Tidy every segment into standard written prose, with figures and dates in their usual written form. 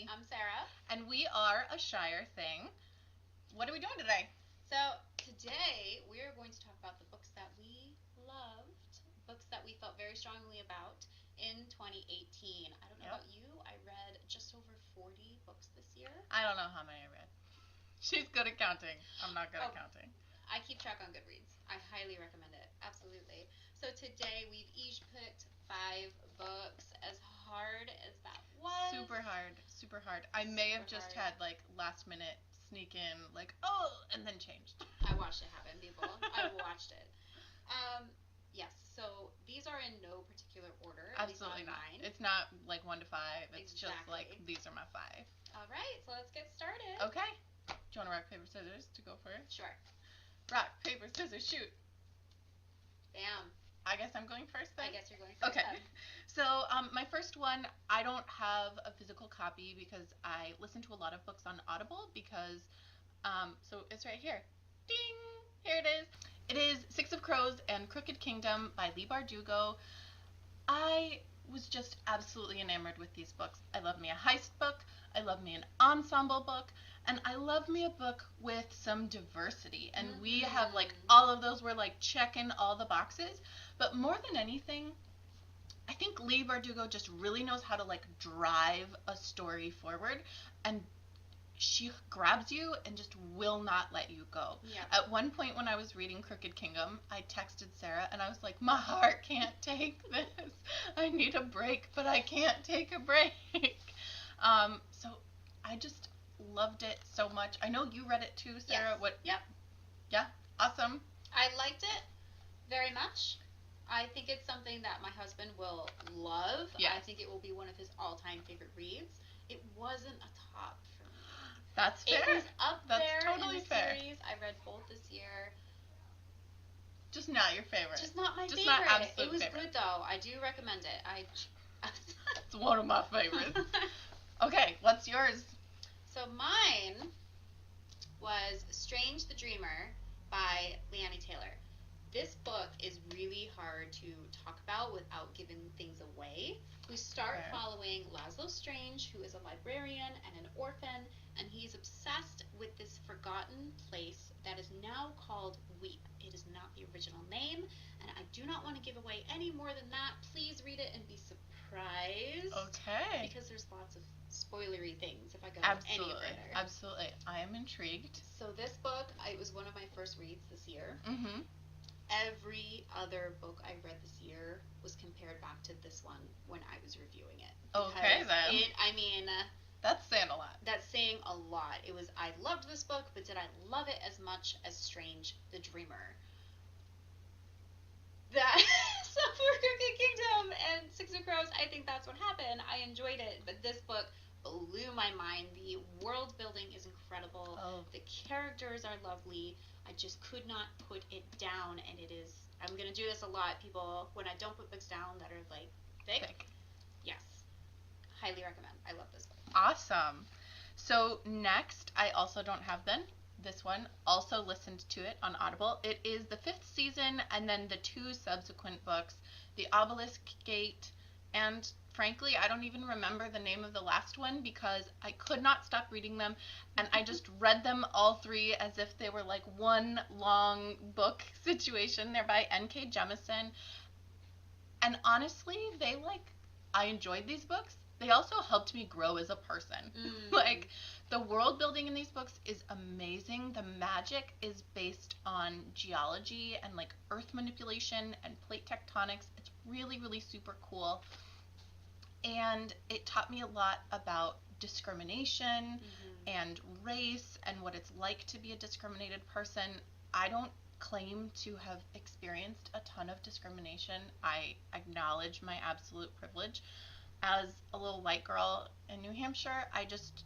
I'm Sarah. And we are a Shire Thing. What are we doing today? So, today we are going to talk about the books that we loved, books that we felt very strongly about in 2018. I don't know about you, I read just over 40 books this year. I don't know how many I read. She's good at counting. I'm not good at counting. I keep track on Goodreads. I highly recommend it. Absolutely. So today we've each picked 5 books. As hard as that was. Super hard. Super hard. I may have just had like last minute sneak in like, oh, and then changed. I watched it happen, people. I watched it. Yes, so these are in no particular order. Absolutely not. Mine. It's not like 1 to 5. It's exactly. Just like these are my 5. All right, so let's get started. Okay. Do you want to rock, paper, scissors to go first? Sure. Rock, paper, scissors, shoot. Bam. I guess I'm going first then? I guess you're going first. Okay. Then. So my first one, I don't have a physical copy because I listen to a lot of books on Audible because, so it's right here. Ding! Here it is. It is Six of Crows and Crooked Kingdom by Leigh Bardugo. I was just absolutely enamored with these books. I love me a heist book. I love me an ensemble book. And I love me a book with some diversity. And we have like all of those. We're like checking all the boxes. But more than anything, I think Leigh Bardugo just really knows how to like drive a story forward. And she grabs you and just will not let you go. Yeah. At one point when I was reading Crooked Kingdom, I texted Sarah and I was like, my heart can't take this. I need a break, but I can't take a break. So I just loved it so much. I know you read it too, Sarah. Yes. What? Yep. Yeah? Awesome. I liked it very much. I think it's something that my husband will love. Yes. I think it will be one of his all-time favorite reads. It wasn't a top for me. That's fair. It was up That's there totally in the fair. series. I read both this year. Just not your favorite. Just not my Just favorite. Not absolute it was favorite. good though. I do recommend it. It's one of my favorites. Okay, what's yours? So mine was Strange the Dreamer by Leanne Taylor. This book is really hard to talk about without giving things away. We start following Laszlo Strange, who is a librarian and an orphan, and he's obsessed with this forgotten place that is now called Weep. It is not the original name, and I do not want to give away any more than that. Please read it and be surprised. Okay. Because there's lots of spoilery things if I go any further. Absolutely. I am intrigued. So this book, it was one of my first reads this year. Mm-hmm. Every other book I read this year was compared back to this one when I was reviewing it. Okay, then. That's saying a lot. That's saying a lot. It was, I loved this book, but did I love it as much as Strange the Dreamer? So for Crooked Kingdom and Six of Crows, I think that's what happened. I enjoyed it, but this book blew my mind. The world building is incredible. Oh. The characters are lovely. I just could not put it down, and it is, I'm going to do this a lot, people, when I don't put books down that are like thick. Yes. Highly recommend. I love this book. Awesome. So next, I also don't have this one, also listened to it on Audible. It is the 5th season and then the 2 subsequent books, The Obelisk Gate, and frankly, I don't even remember the name of the last one because I could not stop reading them, and I just read them all 3 as if they were like one long book situation. They're by N.K. Jemisin, and honestly, I enjoyed these books. They also helped me grow as a person. Like, the world building in these books is amazing. The magic is based on geology and like earth manipulation and plate tectonics. It's really, really super cool. And it taught me a lot about discrimination and race and what it's like to be a discriminated person. I don't claim to have experienced a ton of discrimination. I acknowledge my absolute privilege. As a little white girl in New Hampshire, I just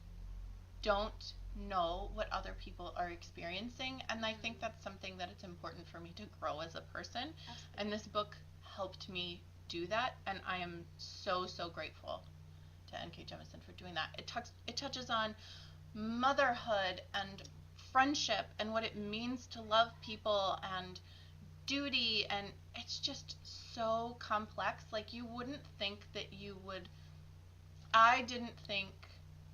don't know what other people are experiencing, and I think that's something that it's important for me to grow as a person. Absolutely. And this book helped me do that, and I am so, so grateful to N.K. Jemisin for doing that. It touches on motherhood and friendship and what it means to love people and duty, and it's just so complex. Like, you wouldn't think that you would. I didn't think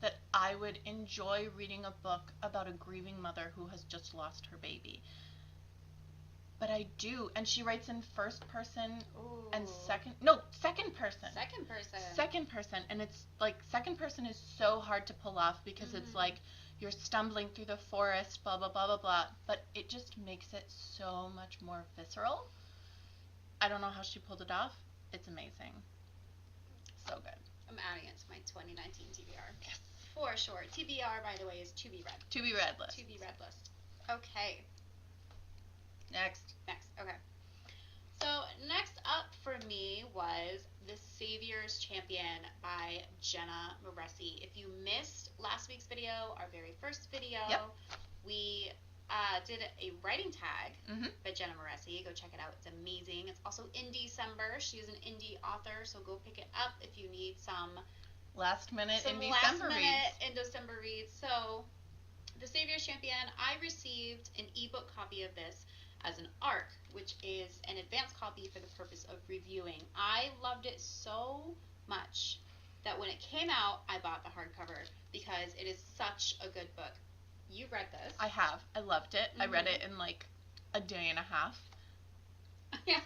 that I would enjoy reading a book about a grieving mother who has just lost her baby. But I do, and she writes in first person and second person. Second person, and it's like second person is so hard to pull off because it's like you're stumbling through the forest, blah blah blah blah blah, but it just makes it so much more visceral. I don't know how she pulled it off. It's amazing. So good. I'm adding it to my 2019 TBR. Yes. For sure. TBR, by the way, is to be read. To be read list. To be read list. Okay. Next. Okay. So next up for me was The Savior's Champion by Jenna Moreci. If you missed last week's video, our very first video, we did a writing tag by Jenna Moreci. Go check it out. It's amazing. It's also in December. She is an indie author, so go pick it up if you need some last minute in December reads. So The Savior's Champion, I received an ebook copy of this as an ARC, which is an advanced copy for the purpose of reviewing. I loved it so much that when it came out, I bought the hardcover because it is such a good book. You read this. I have. I loved it. I read it in like a day and a half. Yeah.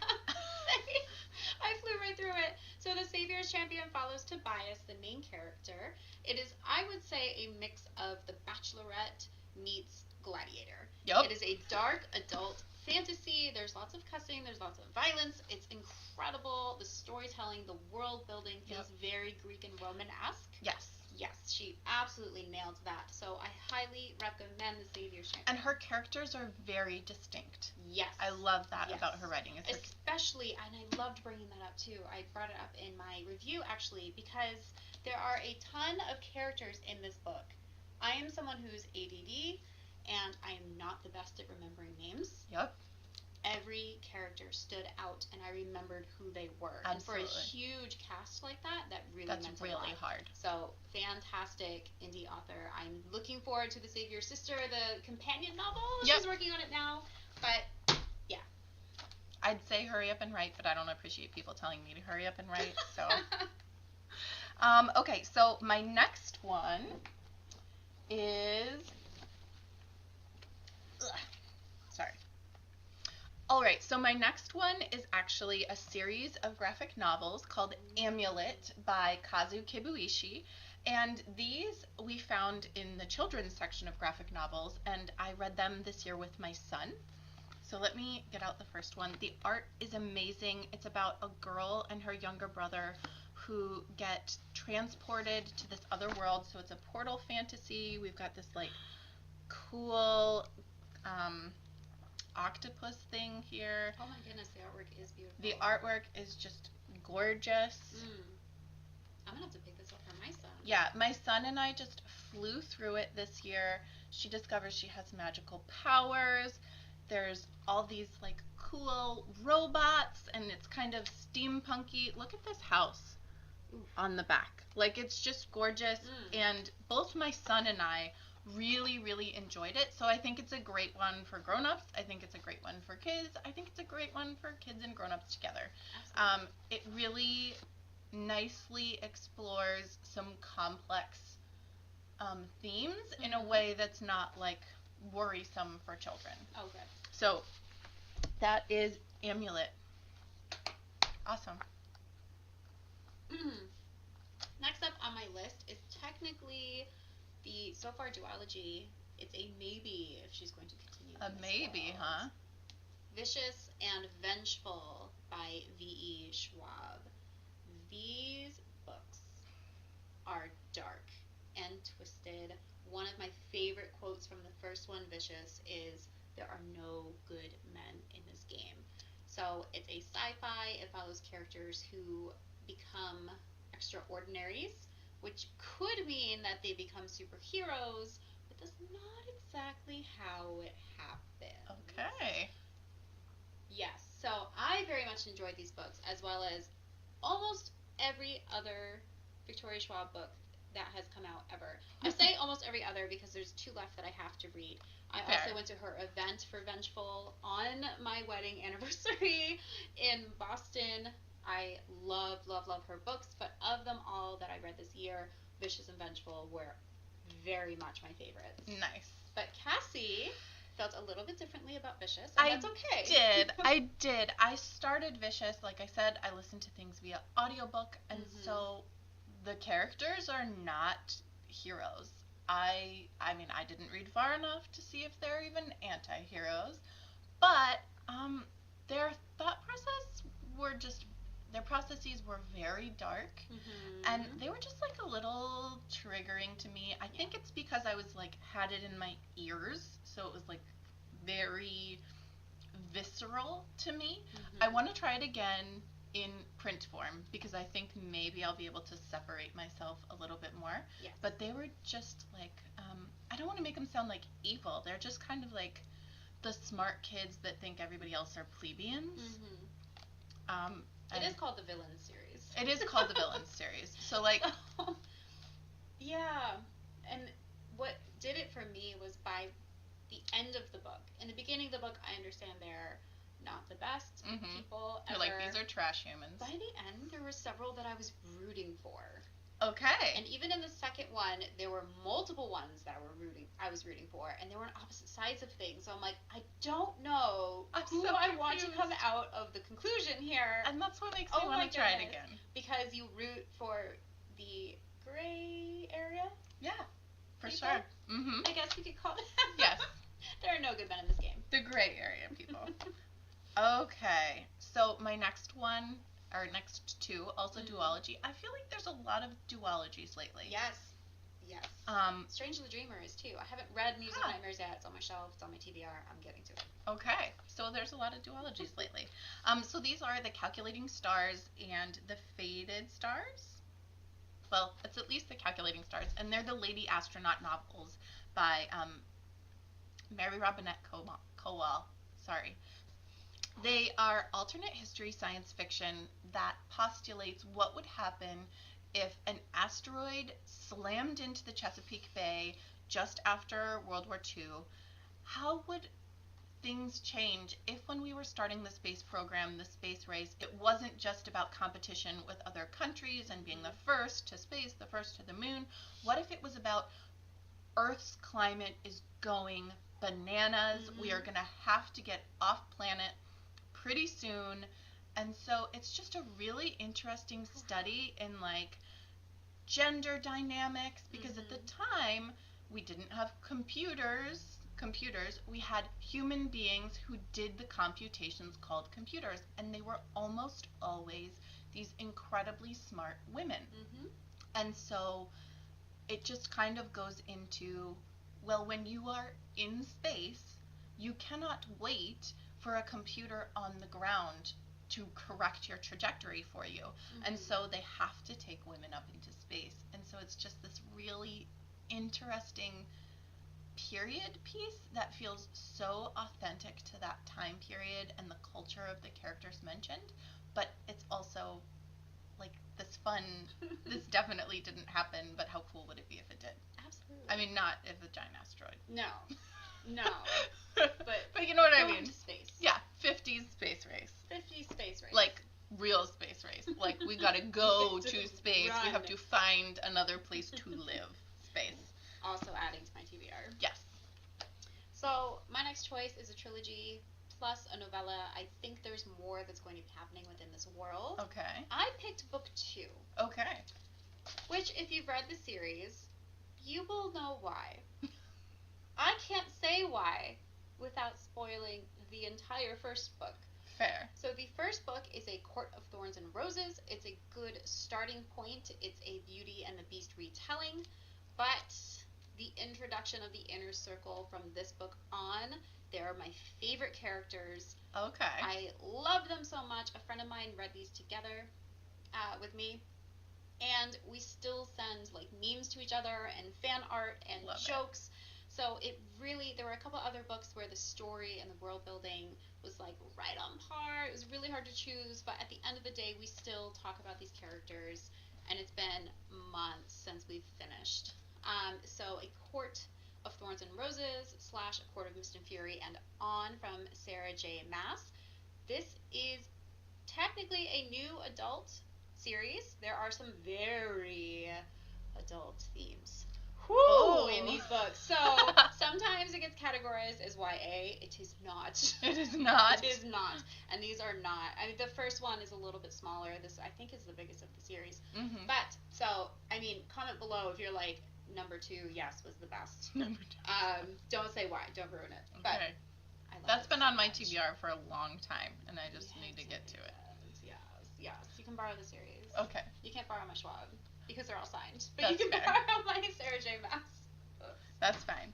I flew right through it. So The Savior's Champion follows Tobias, the main character. It is, I would say, a mix of The Bachelorette meets Gladiator. Yep. It is a dark adult fantasy. There's lots of cussing. There's lots of violence. It's incredible. The storytelling, the world building feels very Greek and Roman-esque. Yes. Yes, she absolutely nailed that. So I highly recommend The Savior's Champion. And her characters are very distinct. Yes. I love that about her writing. Especially, and I loved bringing that up too. I brought it up in my review actually because there are a ton of characters in this book. I am someone who's ADD, and I am not the best at remembering names. Yep. Every character stood out, and I remembered who they were. Absolutely. And for a huge cast like that really meant a lot. That's really hard. So, fantastic indie author. I'm looking forward to The Savior's Sister, the companion novel. She's working on it now. But, yeah. I'd say hurry up and write, but I don't appreciate people telling me to hurry up and write, so. Okay, so my next one is... Sorry. Alright, so my next one is actually a series of graphic novels called Amulet by Kazu Kibuishi. And these we found in the children's section of graphic novels, and I read them this year with my son. So let me get out the first one. The art is amazing. It's about a girl and her younger brother who get transported to this other world. So it's a portal fantasy. We've got this like cool octopus thing here. Oh my goodness, the artwork is beautiful. The artwork is just gorgeous. I'm gonna have to pick this up for my son. Yeah, my son and I just flew through it this year. She discovers she has magical powers. There's all these like cool robots, and it's kind of steampunky. Look at this house on the back. Like, it's just gorgeous. And both my son and I really, really enjoyed it. So I think it's a great one for grown-ups. I think it's a great one for kids. I think it's a great one for kids and grown-ups together. It really nicely explores some complex themes in a way that's not like worrisome for children. Oh, good. So that is Amulet. Awesome. Next up on my list is technically the so far duology. It's a maybe if she's going to continue. A maybe, huh? Vicious and Vengeful by V.E. Schwab. These books are dark and twisted. One of my favorite quotes from the first one, Vicious, is, "There are no good men in this game." So it's a sci-fi. It follows characters who become extraordinaries, which could mean that they become superheroes, but that's not exactly how it happens. Okay. Yes, so I very much enjoyed these books, as well as almost every other Victoria Schwab book that has come out ever. I say almost every other because there's 2 left that I have to read. I also went to her event for Vengeful on my wedding anniversary in Boston. I love her books, but of them all that I read this year, Vicious and Vengeful were very much my favorites. Nice. But Cassie felt a little bit differently about Vicious, and that's okay. I did. I started Vicious, like I said, I listened to things via audiobook, and so the characters are not heroes. I mean, I didn't read far enough to see if they're even anti-heroes, but their thought process were just, their processes were very dark, and they were just like a little triggering to me. I think it's because I was like, had it in my ears, so it was like very visceral to me. I want to try it again in print form because I think maybe I'll be able to separate myself a little bit more. Yes. But they were just like, I don't want to make them sound like evil. They're just kind of like the smart kids that think everybody else are plebeians. It is called the Villains series. It is called the Villains series. So like, yeah, and what did it for me was by the end of the book. In the beginning of the book, I understand they're not the best people ever. You're like, these are trash humans. By the end, there were several that I was rooting for. Okay. And even in the second one, there were multiple ones that I was rooting for, and they were on opposite sides of things. So I'm like, I don't know who I want to come out of the conclusion here. And that's what makes me want to try it again. Because you root for the gray area? Yeah, for people? sure. I guess we could call it. Yes. There are no good men in this game. The gray area people. Okay, so my next one, or next two, also duology. I feel like there's a lot of duologies lately. Yes. Strange the Dreamer is too. I haven't read Music of Nightmares yet. It's on my shelf. It's on my TBR. I'm getting to it. Okay, so there's a lot of duologies lately. So these are the Calculating Stars and the Faded Stars. Well, it's at least the Calculating Stars, and they're the Lady Astronaut novels by Mary Robinette Kowal. Sorry. They are alternate history science fiction that postulates what would happen if an asteroid slammed into the Chesapeake Bay just after World War II. How would things change if when we were starting the space program, the space race, it wasn't just about competition with other countries and being the first to space, the first to the moon? What if it was about Earth's climate is going bananas, we are going to have to get off planet pretty soon, and so it's just a really interesting study in like gender dynamics, because at the time we didn't have computers, we had human beings who did the computations called computers, and they were almost always these incredibly smart women. And so it just kind of goes into, well, when you are in space, you cannot wait for a computer on the ground to correct your trajectory for you. And so they have to take women up into space. And so it's just this really interesting period piece that feels so authentic to that time period and the culture of the characters mentioned. But it's also like this fun, this definitely didn't happen, but how cool would it be if it did? Absolutely. I mean, not if a giant asteroid. No. But you know what I mean. Into space. Yeah, 50s space race. 50s space race. Like real space race. Like we gotta go to space. We have to find another place to live. Space. Also adding to my TBR. Yes. So my next choice is a trilogy plus a novella. I think there's more that's going to be happening within this world. Okay. I picked book 2. Okay. Which, if you've read the series, you will know why. I can't say why without spoiling the entire first book. Fair. So the first book is A Court of Thorns and Roses. It's a good starting point. It's a Beauty and the Beast retelling. But the introduction of the inner circle from this book on, they're my favorite characters. Okay. I love them so much. A friend of mine read these together with me. And we still send like memes to each other and fan art and jokes. So it really, there were a couple other books where the story and the world building was like right on par. It was really hard to choose, but at the end of the day, we still talk about these characters, and it's been months since we've finished. So A Court of Thorns and Roses / A Court of Mist and Fury and On from Sarah J. Maas. This is technically a new adult series. There are some very adult themes. in these books. So sometimes it gets categorized as YA. It is not. It is not. It is not. And these are not. I mean, the first one is a little bit smaller. This, I think, is the biggest of the series. Mm-hmm. But, so, I mean, comment below if you're like, number 2, yes, was the best. Number 2. Don't say why. Don't ruin it. Okay. But I love That's it been so on my much. TBR for a long time, and I just need to get to it. Yes. You can borrow the series. Okay. You can't borrow my Schwab because they're all signed. But That's you can fair. borrow my Sarah J. Maas. That's fine.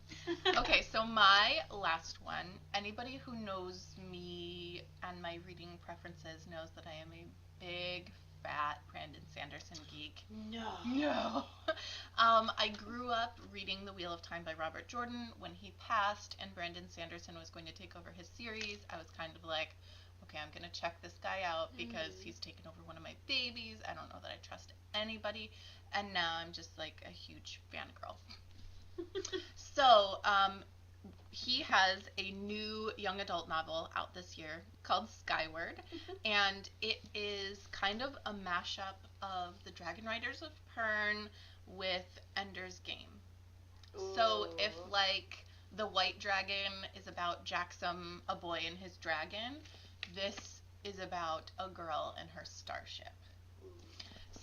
Okay, so my last one. Anybody who knows me and my reading preferences knows that I am a big, fat Brandon Sanderson geek. No. I grew up reading The Wheel of Time by Robert Jordan. When he passed and Brandon Sanderson was going to take over his series, I was kind of like, okay, I'm going to check this guy out because he's taken over one of my babies. I don't know that I trust anybody. And now I'm just like a huge fangirl. So, he has a new young adult novel out this year called Skyward, and it is kind of a mashup of The Dragon Riders of Pern with Ender's Game. Ooh. So if like the White Dragon is about Jacksum, a boy and his dragon, this is about a girl and her starship.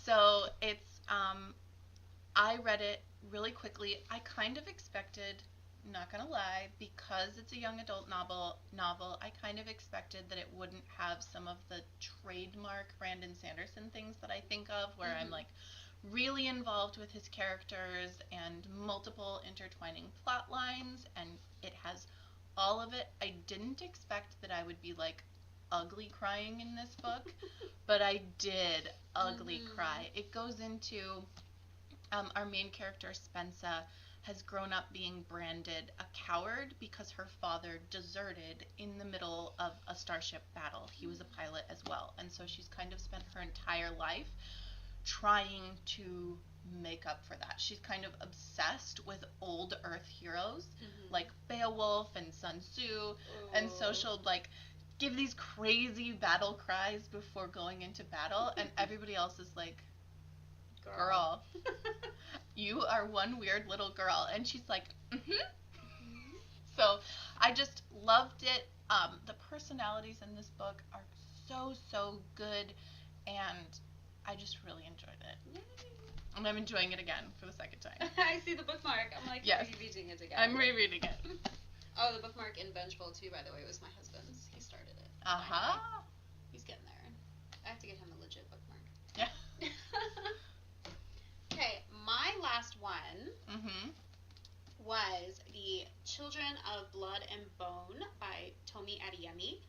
So it's I read it really quickly. I kind of expected, not gonna lie, because it's a young adult novel, I kind of expected that it wouldn't have some of the trademark Brandon Sanderson things that I think of, where I'm like really involved with his characters and multiple intertwining plot lines, and it has all of it. I didn't expect that I would be like ugly crying in this book, but I did ugly cry. It goes into our main character, Spensa, has grown up being branded a coward because her father deserted in the middle of a starship battle. He was a pilot as well. And so she's kind of spent her entire life trying to make up for that. She's kind of obsessed with old Earth heroes like Beowulf and Sun Tzu. And so she'll like give these crazy battle cries before going into battle, and everybody else is like, girl, you are one weird little girl. And she's like, So I just loved it. The personalities in this book are so good, and I just really enjoyed it. Yay. And I'm enjoying it again for the second time. I see the bookmark. I'm like, yes. Are you reading it again? I'm rereading it. Oh, the bookmark in Vengeful too, by the way, was my husband's. He started it. He's getting there. I have to get him a legit bookmark. Yeah. Okay, my last one was The Children of Blood and Bone by Tomi Adeyemi.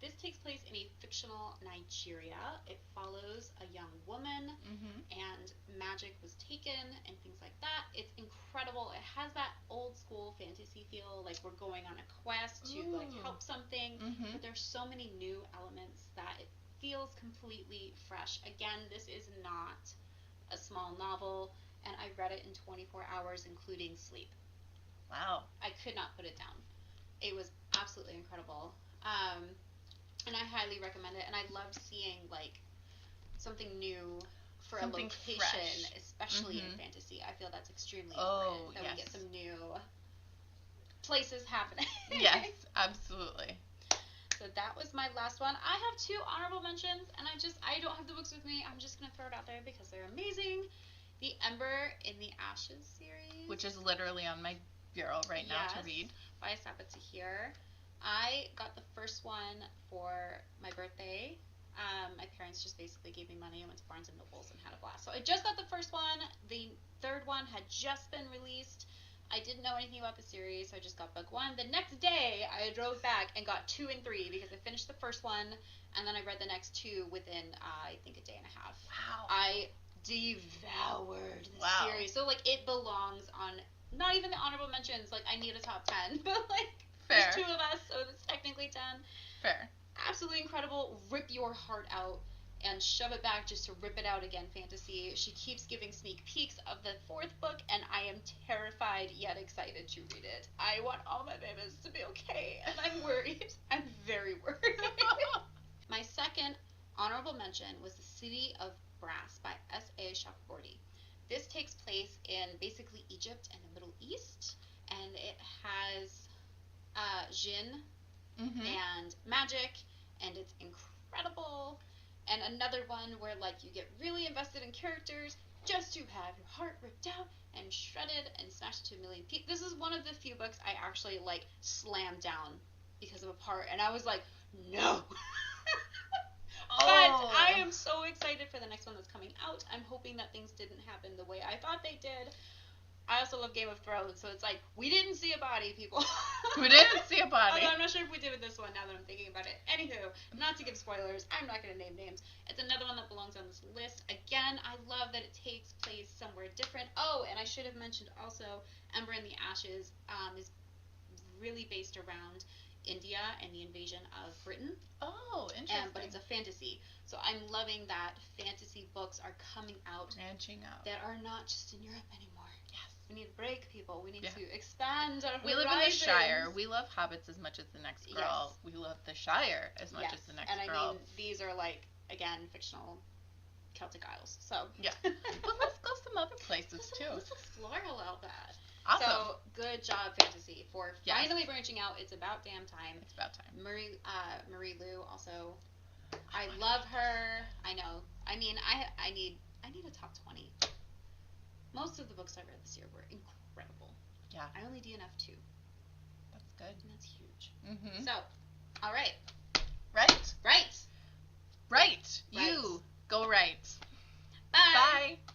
This takes place in a fictional Nigeria. It follows a young woman, and magic was taken and things like that. It's incredible. It has that old school fantasy feel, like we're going on a quest to like help something, but there's so many new elements that it feels completely fresh. Again, this is not a small novel, and I read it in 24 hours, including sleep. Wow. I could not put it down. It was absolutely incredible. And I highly recommend it. And I loved seeing like something new for Something a location, fresh. especially in fantasy. I feel that's extremely important that we get some new places happening. Yes, absolutely. So that was my last one. I have 2 honorable mentions, and I don't have the books with me. I'm just gonna throw it out there because they're amazing. The Ember in the Ashes series, Which is literally on my bureau right now to read. By Sabaa Tahir. I got the first one for my birthday. My parents just basically gave me money. I went to Barnes & Nobles and had a blast. So I just got the first one. The third one had just been released. I didn't know anything about the series, so I just got book 1. The next day, I drove back and got 2 and 3 because I finished the first one, and then I read the next 2 within, I think, a day and a half. Wow. I devoured the series. So, like, it belongs on, not even the honorable mentions. Like, I need a top 10, but, like, Fair. there's 2 of us, so it's technically 10. Fair. Absolutely incredible. Rip your heart out and shove it back just to rip it out again fantasy. She keeps giving sneak peeks of the 4th book, and I am terrified yet excited to read it. I want all my babies to be okay, and I'm worried. I'm very worried. My second honorable mention was The City of Brass by S.A. Chakraborty. this takes place in basically Egypt and the Middle East, and it has jinn and magic, and it's incredible. And another one where like you get really invested in characters just to have your heart ripped out and shredded and smashed to a million pieces. This is one of the few books I actually like slammed down because of a part, and I was like, no. But I am so excited for the next one that's coming out. I'm hoping that things didn't happen the way I thought they did. I also love Game of Thrones, so it's like, we didn't see a body, people. We didn't see a body. Although I'm not sure if we did with this one now that I'm thinking about it. Anywho, not to give spoilers, I'm not going to name names. It's another one that belongs on this list. Again, I love that it takes place somewhere different. Oh, and I should have mentioned also, Ember in the Ashes is really based around India and the invasion of Britain. Oh, interesting. But it's a fantasy. So I'm loving that fantasy books are coming out. Branching out. That are not just in Europe anymore. Yes. We need to break, people. We need to expand our We live in the Shire. We love hobbits as much as the next girl. Yes. We love the Shire as much as the next girl. And I mean, these are like, again, fictional Celtic Isles. So yeah. But let's go some other places too. Let's explore a little bit. Awesome. So good job, Fantasy, for finally branching out. It's about damn time. It's about time. Marie Lu also. I love her. I know. I mean, I need a top 20. Most of the books I read this year were incredible. Yeah. I only DNF 2. That's good. And that's huge. Mm-hmm. So, all right. Right. Right. Right. You go right. Bye. Bye.